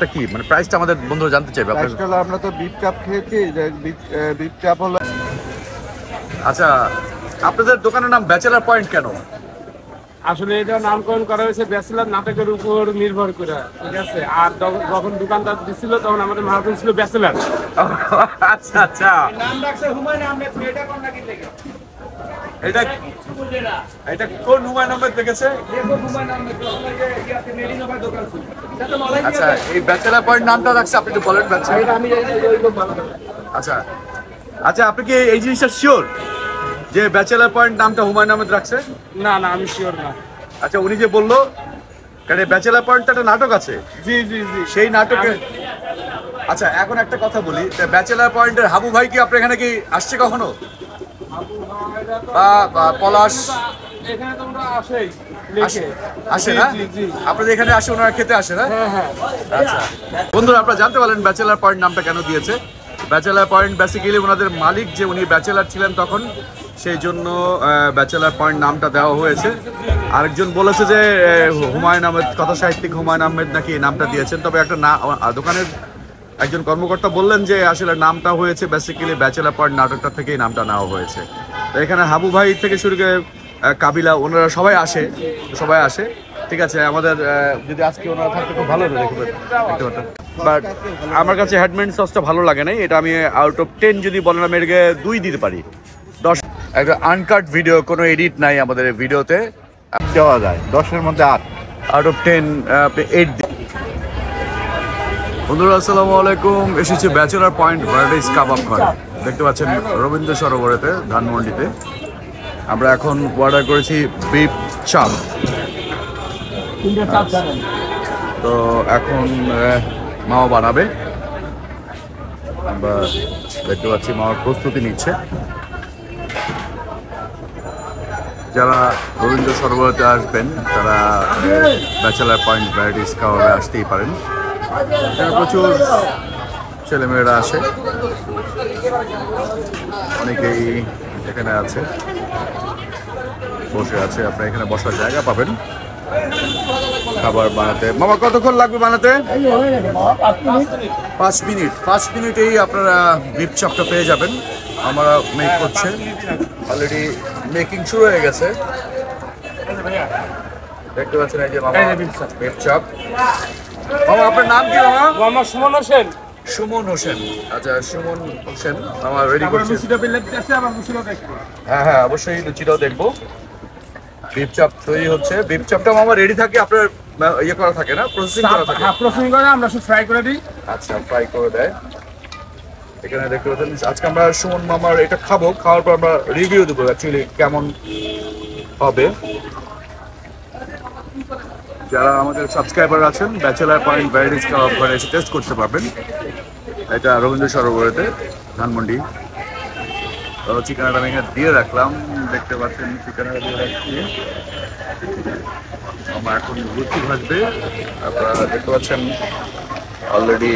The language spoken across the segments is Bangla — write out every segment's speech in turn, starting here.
চাপটা কি, মানে প্রাইসটা আমাদের বন্ধুরা জানতে চাইবে। আমরা তো বিফ চাপ খেয়েছি, বিফ চাপ হলো। আচ্ছা, আপনাদের দোকানের নাম ব্যাচেলার পয়েন্ট কেন? আসলে এটা নামকরণ করা হয়েছে ব্যাচেলার নাটকের উপর নির্ভর করে, ঠিক আছে। আর যখন দোকানদার দিছিল তখন আমাদের মাহাজন ছিল ব্যাচেলার। আচ্ছা আচ্ছা, নাম রাখছে হুমায়ুন আহমেদ। এটা কোন নাকি থেকে এটা এটা কোন হুমায়ুন আহমেদ দেখেছে? দেখো হুমায়ুন আহমেদ আপনাকে ইয়াতে মেডিনোভা দোকান ছিল। আচ্ছা, এই ব্যাচেলার পয়েন্ট নামটা রাখছে, আপনি একটু বলেন ব্যাচেলার। এটা আমি ওই লোক ভালো করে। আচ্ছা আচ্ছা, আপনি কি এই জিনিসটা শিওর যে ব্যাচেলার পয়েন্ট নামটা হুমায়ুন আহমেদ রাখছে? না না, আমি শিওর না। আচ্ছা, উনি যে বললো, কারণ ব্যাচেলার পয়েন্ট একটা নাটক আছে, জি জি জি, সেই নাটকে। আচ্ছা, এখন একটা কথা বলি, ব্যাচেলার পয়েন্টের হাবু ভাই কি আপনার এখানে কি আসছে কখনো? বা পলাশ এখানে তোমরা আসেই আসে না? আপনাদের এখানে আসে, ওনারা খেতে আসে না? হ্যাঁ হ্যাঁ। আচ্ছা বন্ধুরা, আপনারা জানতে পারলেন ব্যাচেলার পয়েন্ট নামটা কেন দিয়েছে। ব্যাচেলার পয়েন্ট বেসিক্যালি ওনাদের মালিক যে উনি ব্যাচেলার ছিলেন তখন, সেই জন্য ব্যাচেলার পয়েন্ট নামটা দেওয়া হয়েছে। আরেকজন বলেছে যে হুমায়ুন আহমেদ, কথা সাহিত্যিক হুমায়ুন আহমেদ নাকি এই নামটা দিয়েছেন। তবে একটা দোকানের একজন কর্মকর্তা বললেন যে আসলে নামটা হয়েছে বেসিক্যালি ব্যাচেলার পয়েন্ট নাটকটা থেকেই নামটা নেওয়া হয়েছে। তো এখানে হাবু ভাই থেকে শুরু করে কাবিলা, ওনারা সবাই আসে। ঠিক আছে, আমাদের যদি আজকে ওনারা থাকতে খুব ভালো হতো দেখতে পারতেন। বাট আমার কাছে হেডমেন্ট সসটা ভালো লাগে নাই। এটা আমি আউট অফ 10 যদি বলেন, আমি এটাকে 2 দিতে পারি। 10, একটা আনকাট ভিডিও, কোনো এডিট নাই আমাদের এই ভিডিওতে, দেওয়া যায় 10-এর মধ্যে 8। আউট অফ 10 আপনি 8 দিন। বন্ধুরা আসসালামু আলাইকুম, এসেছি ব্যাচেলার পয়েন্ট ভ্যারাইটিস কাবাব ঘরে। দেখতে পাচ্ছেন রবীন্দ্র সরোবরেতে, ধানমন্ডিতে। আমরা এখন অর্ডার করেছি বিফ চাপ। তো এখন মাও বানাবে, আমরা দেখতে পাচ্ছি মাওয়ার প্রস্তুতি নিচ্ছে। যারা রবীন্দ্র সরোবরেতে আসবেন তারা ব্যাচেলার পয়েন্ট ভ্যারাইটিস কাবাবে আসতেই পারেন। এখানে প্রচুর ছেলেমেয়েরা আসে, অনেকেই এখানে আছে, বসে আছে। আপনারা এখানে বসার জায়গা পাবেন খাবার বানাতে। মামা কতক্ষণ লাগবে বানাতে? 5 মিনিট। 5 মিনিটেই আপনারা বিফ চপটা পেয়ে যাবেন। আমরা মেক করছে, অলরেডি মেকিং শুরু হয়ে গেছে। দেখতে পাচ্ছেন এই যে মামা বিফ চপ। মামা আপনার নাম কি? মামা আমার সুমন হোসেন। সুমন হোসেন। আচ্ছা, সুমন হোসেন আমার রেডি করছে। হ্যাঁ হ্যাঁ, অবশ্যই লুচিটাও দেখবো। বিফ চপ তৈরি হচ্ছে। বিফ চপটা মামা রেডি থাকে, আপনার ইয়ে করা থাকে না, প্রসেসিং করা থাকে? হ্যাঁ, প্রসেসিং করে আমরা সব ফ্রাই করে দিই। আচ্ছা, ফ্রাই করে দেয়। এখানে দেখতে পাচ্ছেন আজকে আমরা সুমন মামার এটা খাবো, খাওয়ার পর আমরা রিভিউ দেবো অ্যাকচুয়ালি কেমন হবে। যারা আমাদের সাবস্ক্রাইবার আছেন, ব্যাচেলার পয়েন্ট ভ্যারাইটিস কাবাব ঘরে এসে টেস্ট করতে পারবেন। এটা রবীন্দ্র সরোবরেতে, ধানমন্ডি। তো চিকেনটা আমি এখানে দিয়ে রাখলাম, দেখতে পাচ্ছেন চিকেনটা দিয়ে রাখছি। আমার এখন লুচি ভাজবে, আপনারা দেখতে পাচ্ছেন অলরেডি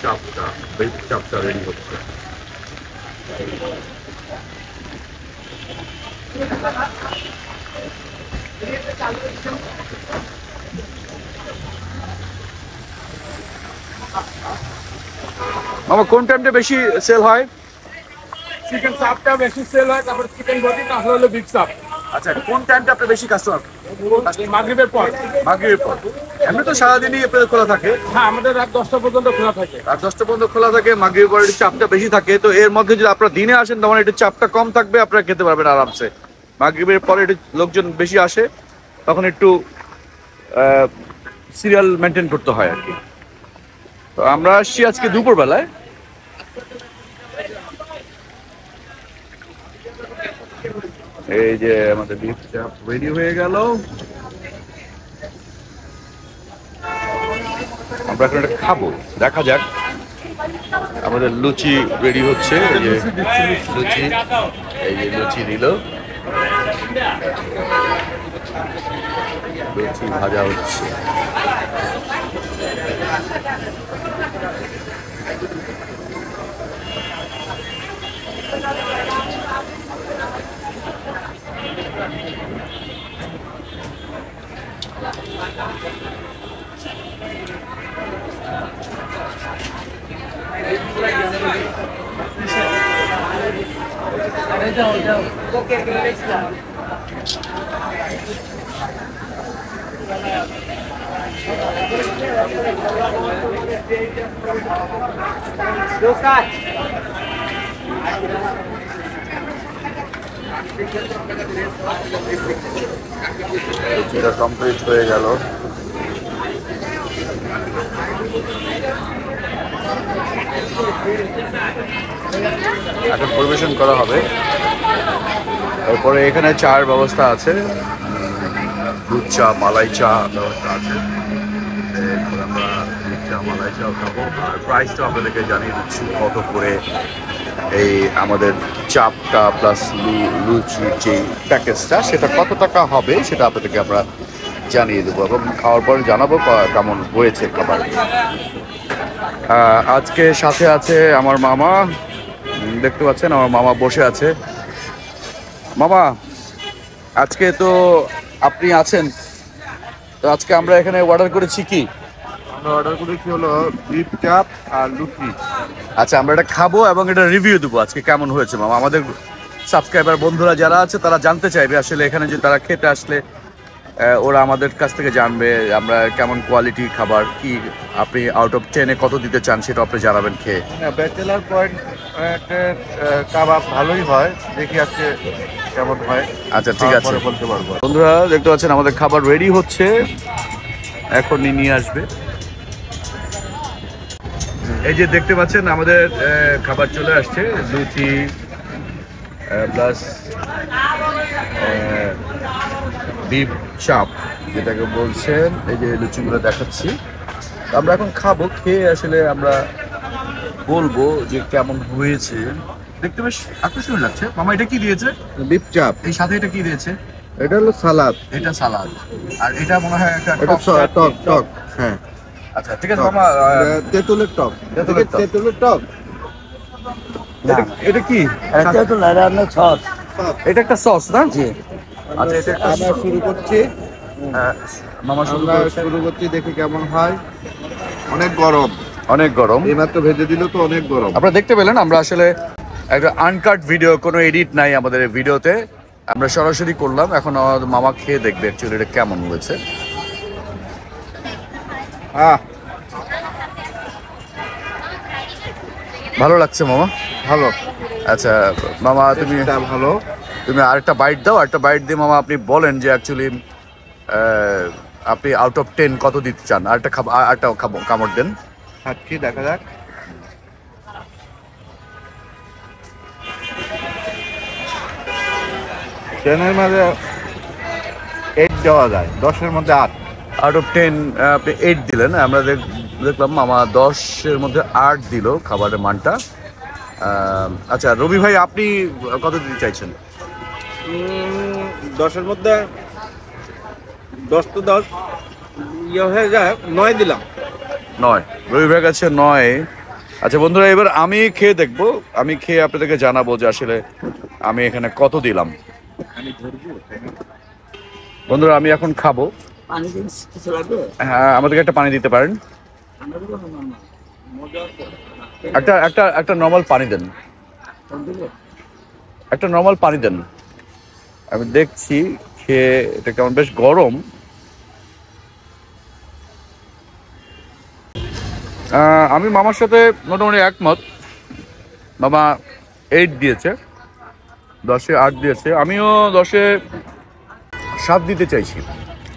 চাপটা, বিফ চাপটা রেডি হচ্ছে। মামা কোন টাইমটা বেশি সেল হয়? চিকেন চাপটা বেশি সেল হয়, তারপর চিকেন বডি, তারপর হলো বিফ চাপ। আচ্ছা, কোন টাইমটা আপনার বেশি কাস্টমার? মাগরিবের পর। মাগরিবের পর। এমনি তো সারাদিনই আপনাদের খোলা থাকে? হ্যাঁ, আমাদের রাত 10টা পর্যন্ত খোলা থাকে। রাত 10টা পর্যন্ত খোলা থাকে, মাগরিবের পর একটু চাপটা বেশি থাকে। তো এর মধ্যে যদি আপনারা দিনে আসেন তখন একটু চাপটা কম থাকবে, আপনারা খেতে পারবেন আরামসে। মাগরিবের পরে একটু লোকজন বেশি আসে, তখন একটু সিরিয়াল মেনটেন করতে হয় আর কি। তো আমরা আসছি আজকে দুপুরবেলায়। এই যে আমাদের বিফ চাপ রেডি হয়ে গেল। আমরা এখন এটা খাবো, দেখা যাক। আমাদের লুচি রেডি হচ্ছে, এই যে লুচি, এই যে লুচি দিল, লুচি ভাজা হচ্ছে। এটা কমপ্লিট হয়ে গেল। এখন পরিবেশন করা হবে। তারপরে এখানে চার ব্যবস্থা আছে, দুধ চা, মালাই চা ব্যবস্থা আছে। এখন আমরা দুধ চা, মালাই চাও খাবো। আর প্রাইসটা আপনাদেরকে জানিয়ে দিচ্ছি কত করে এই আমাদের চাপটা প্লাস লুচির যে প্যাকেজটা, সেটা কত টাকা হবে সেটা আপনাদেরকে আমরা জানিয়ে দেবো এবং খাওয়ার পর জানাবো কেমন হয়েছে খাবার। আজকে সাথে আছে আমার মামা, দেখতে পাচ্ছেন আমার মামা বসে আছে। মামা, আজকে তো আপনি আছেন, তো আজকে আমরা এখানে অর্ডার করেছি কি? আমরা অর্ডার করেছি হলো বিফ চাপ আর লুচি। আচ্ছা, আমরা এটা খাবো এবং এটা রিভিউ দেবো আজকে কেমন হয়েছে। মামা, আমাদের সাবস্ক্রাইবার বন্ধুরা যারা আছে তারা জানতে চাইবে আসলে এখানে যে তারা খেতে আসলে ওরা আমাদের কাছ থেকে জানবে আমরা কেমন কোয়ালিটি খাবার, কি আপনি আউট অফ 10-এ কত দিতে চান সেটা আপনি জানাবেন খেয়ে। ব্যাচেলার পয়েন্ট কাবাব ভালোই হয়, দেখি আজকে কেমন হয়। আচ্ছা, ঠিক আছে, বলতে পারবো। বন্ধুরা দেখতে পাচ্ছেন আমাদের খাবার রেডি হচ্ছে, এখনই নিয়ে আসবে। এই যে দেখতে পাচ্ছেন আমাদের খাবার চলে আসছে, লুচি প্লাস বিফ চাপ যেটাকে বলছেন। এই যে লুচিগুলো দেখাচ্ছি, আমরা এখন খাবো, খেয়ে আসলে আমরা বলবো যে কেমন হয়েছে। দেখতে বেশ আকর্ষণীয় লাগছে। মামা, এটা কি দিয়েছে? বিফ চাপ, এই সাথে এটা কি দিয়েছে? এটা হলো সালাদ, এটা সালাদ, আর এটা মনে হয় একটা এটা টক টক। হ্যাঁ, আচ্ছা ঠিক আছে মামা। তেঁতুলের টক, তেঁতুলের টক। তেঁতুলের টক। এটা কি? তেঁতুল আর আপনার সস। এটা একটা সস না? জি। আচ্ছা, এটা একটা আমরা শুরু করছি, মামা শুরু আমরা করেছে। শুরু করছি, দেখি কেমন হয়। অনেক গরম, অনেক গরম। এইমাত্র ভেজে দিল তো, অনেক গরম। আপনারা দেখতে পেলেন আমরা আসলে একটা আনকাট ভিডিও, কোনো এডিট নাই আমাদের এই ভিডিওতে, আমরা সরাসরি করলাম। এখন আমাদের মামা খেয়ে দেখবে অ্যাকচুয়ালি এটা কেমন হয়েছে। ভালো লাগছে মামা? ভালো। আচ্ছা মামা, এটা ভালো। তুমি আরেকটা বাইট দাও, আরেকটা বাইট দিয়ে মামা আপনি বলেন যে অ্যাকচুয়ালি আপনি আউট অফ 10 কত দিতে চান। আরেকটা কামড় দেন। খাচ্ছি, দেখা যাক। ট্রেনের মাঝে 8 দেওয়া যায়, 10-এর মধ্যে 8। আউট অফ 10 আপনি 8 দিলেন। আমরা দেখলাম মামা 10-এর মধ্যে 8 দিল খাবারের মানটা। আচ্ছা রবি ভাই, আপনি কত দিতে চাইছেন? 10-এর মধ্যে 10 তো 10 ইয়ে হয়ে যায়, 9 দিলাম। 9, রবি ভাইয়ের কাছে 9। আচ্ছা বন্ধুরা, এবার আমি খেয়ে দেখবো, আমি খেয়ে আপনাদেরকে জানাবো যে আসলে আমি এখানে কত দিলাম। বন্ধুরা আমি এখন খাবো। পানি কিছু লাগবে? হ্যাঁ, আমাদেরকে একটা পানি দিতে পারেন। একটা নর্মাল পানি দেন, একটা নর্মাল পানি দেন। আমি দেখছি খেয়ে এটা কেমন, বেশ গরম। আমি মামার সাথে মোটামুটি একমত। মামা 8 দিয়েছে, 10-এ 8 দিয়েছে। আমিও 10-এ 7 দিতে চাইছি।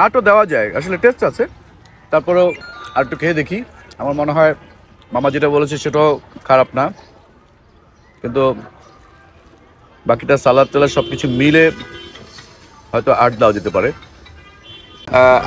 8ও দেওয়া যায়, আসলে টেস্ট আছে। তারপরেও আর একটু খেয়ে দেখি। আমার মনে হয় মামা যেটা বলেছে সেটাও খারাপ না, কিন্তু বাকিটা সালাদ টালাদ সব কিছু মিলে হয়তো 8 দেওয়া যেতে পারে।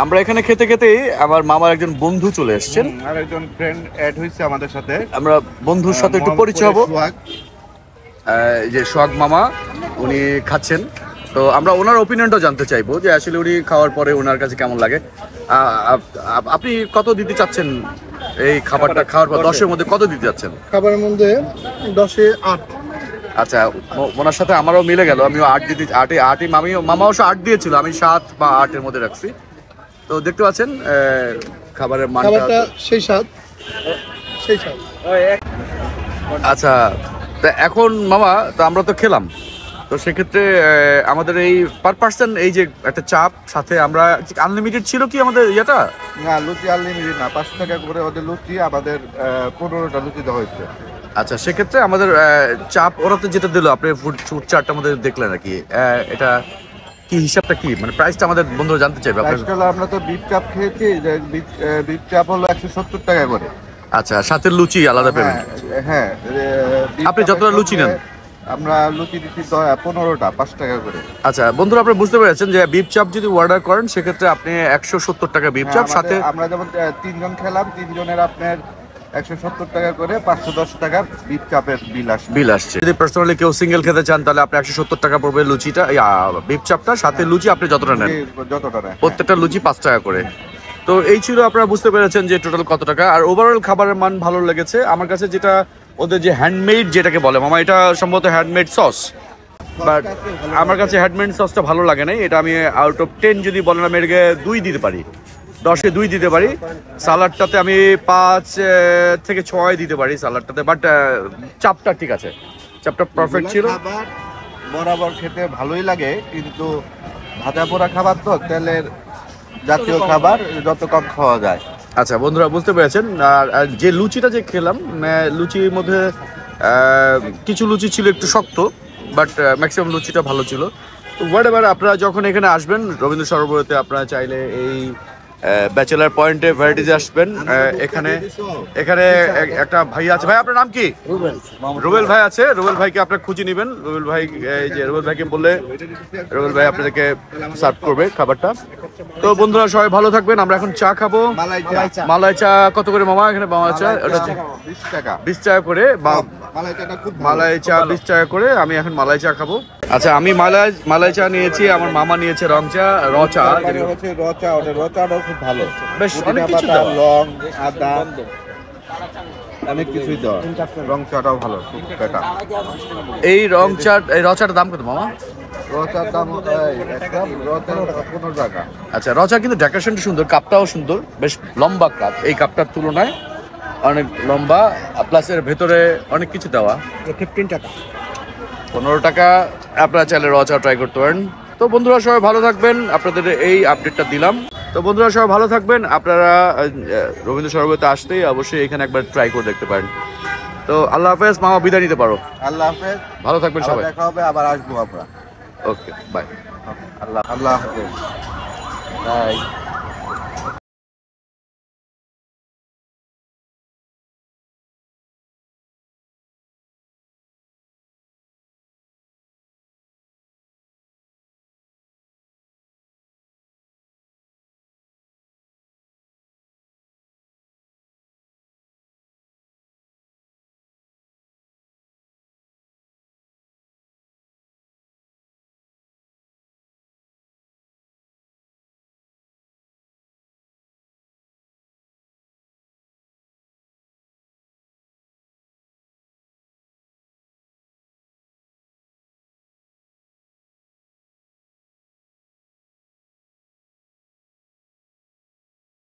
আমরা এখানে খেতে খেতেই আমার মামার একজন বন্ধু চলে এসেছেন, আর একজন ফ্রেন্ড অ্যাড হয়েছে আমাদের সাথে। আমরা বন্ধুর সাথে একটু পরিচয় হবো। যে সোহাগ মামা, উনি খাচ্ছেন, তো আমরা ওনার ওপিনিয়নটা জানতে চাইবো যে আসলে উনি খাওয়ার পরে ওনার কাছে কেমন লাগে। আপনি কত দিতে চাচ্ছেন এই খাবারটা খাওয়ার পর? 10-এর মধ্যে কত দিতে চাচ্ছেন? খাবারের মধ্যে 10-এ 8। আচ্ছা, ওনার সাথে আমারও মিলে গেল, আমিও 8 দিতে, 8-এ 8ই। মামাও 8 দিয়েছিল, আমি 7 বা 8-এর মধ্যে রাখছি। তো দেখতে পাচ্ছেন খাবারের মানটা খাবারটা সেই স্বাদ সেই স্বাদ। আচ্ছা, তা এখন মামা তো আমরা তো খেলাম, তো সেক্ষেত্রে আমাদের এই পার পার্সন এই যে একটা চাপ সাথে আমরা আনলিমিটেড ছিল কি আমাদের ইয়েটা? না, লুচি আনলিমিটেড না, 5 টাকা করে ওদের লুচি, আমাদের 15টা লুচি দেওয়া হয়েছে। আচ্ছা, সেক্ষেত্রে আমাদের চাপ ওরা তো যেটা দিল আপনি ফুড চার্টটা আমাদের দেখলেন আর কি, এটা কি হিসাবটা কি, মানে প্রাইসটা আমাদের বন্ধুরা জানতে চাইবে আপনার। প্রাইসটা হলো, আমরা তো বিফ চাপ খেয়েছি, যে বিফ চাপ হলো 170 টাকা করে। আচ্ছা, সাথে লুচি আলাদা পেমেন্ট? হ্যাঁ, beef আপনি যতটা চাপের লুচি নেন? আমরা লুচি দিচ্ছি 15টা 5 টাকা করে। আচ্ছা বন্ধুরা, আপনি বুঝতে পেরেছেন যে বিফ চাপ যদি অর্ডার করেন সেক্ষেত্রে আপনি 170 টাকা বিফ চাপ, সাথে আমরা যেমন 3 জন খেলাম, 3 জনের আপনার 170 টাকা করে 510 টাকা বিফ চাপের বিল আসছে। যদি পার্সোনালি কেউ সিঙ্গেল খেতে চান তাহলে আপনি 170 টাকা পড়বে লুচিটা, বিফ চাপটা, সাথে লুচি আপনি যতটা নেন, যতটা নেয়, প্রত্যেকটা লুচি 5 টাকা করে। তো এই ছিল, আপনারা বুঝতে পেরেছেন যে টোটাল কত টাকা। আর ওভারঅল খাবারের মান ভালো লেগেছে আমার কাছে, যেটা ওদের যে হ্যান্ডমেড যেটাকে বলে মামা, এটা সম্ভবত হ্যান্ডমেড সস, বাট আমার কাছে হ্যান্ডমেড সসটা ভালো লাগে নাই। এটা আমি আউট অফ 10 যদি বলেন আমি এটাকে 2 দিতে পারি, 10-এ 2 দিতে পারি। সালাডটাতে আমি 5 থেকে 6 দিতে পারি সালাডটাতে, বাট চাপটা ঠিক আছে, চাপটা পারফেক্ট ছিল। খাবার বরাবর খেতে ভালোই লাগে, কিন্তু ভাজা পোড়া খাবার তো তেলের জাতীয় খাবার যত কম খাওয়া যায়। আচ্ছা বন্ধুরা, বুঝতে পেরেছেন। আর যে লুচিটা যে খেলাম, লুচির মধ্যে কিছু লুচি ছিল একটু শক্ত, বাট ম্যাক্সিমাম লুচিটা ভালো ছিল। তো হোয়াটএভার, আপনারা যখন এখানে আসবেন রবীন্দ্র সরোবরেতে, আপনারা চাইলে এই ব্যাচেলার পয়েন্টে ভ্যারাইটিজে আসবেন। এখানে একটা ভাই আছে। ভাই আপনার নাম কি? রুবেল ভাই আছে, রুবেল ভাইকে আপনারা খুঁজে নেবেন। রুবেল ভাই, এই যে রুবেল ভাইকে বললে রুবেল ভাই আপনাদেরকে সার্ভ করবে খাবারটা। তো বন্ধুরা সবাই ভালো থাকবেন। আমরা এখন চা খাবো। মালাই চা কত করে মামা এখানে? মালাই চা ওটা 20 টাকা, 20 টাকা করে। মালাই চাটা খুব মালাই চা 20 টাকা করে। আমি এখন মালাই চা খাবো। আচ্ছা, আমি মালাই চা নিয়েছি, আমার মামা নিয়েছে রং চা, র চা। রচাটাও খুব ভালো, বেশ অনেক কিছু পুদিনা পাতা, দেওয়া। লং, আদা, অনেক কিছুই দেওয়া। রং চাটাও ভালো, খুব বেটা। এই রং চা, এই র চাটার দাম কত মামা? রচার দাম একদম 15 টাকা। আচ্ছা, র চা কিন্তু ডেকোরেশনটা সুন্দর, কাপটাও সুন্দর, বেশ লম্বা কাপ, এই কাপটার তুলনায় অনেক লম্বা, প্লাস এর ভেতরে অনেক কিছু দেওয়া। 15 টাকা। 15 টাকা। আপনারা চাইলে র চা ট্রাই করতে পারেন। তো বন্ধুরা সবাই ভালো থাকবেন, আপনাদের এই আপডেটটা দিলাম। তো বন্ধুরা সবাই ভালো থাকবেন, আপনারা রবীন্দ্র সরোবরতে আসতেই অবশ্যই এখানে একবার ট্রাই করে দেখতে পারেন। তো আল্লাহ হাফেজ মামা, বিদায় নিতে পারো। আল্লাহ হাফেজ, ভালো থাকবেন আবার সবাই। দেখা হবে, আবার আসবো আমরা। ওকে, বাই। আল্লাহ হাফেজ, বাই।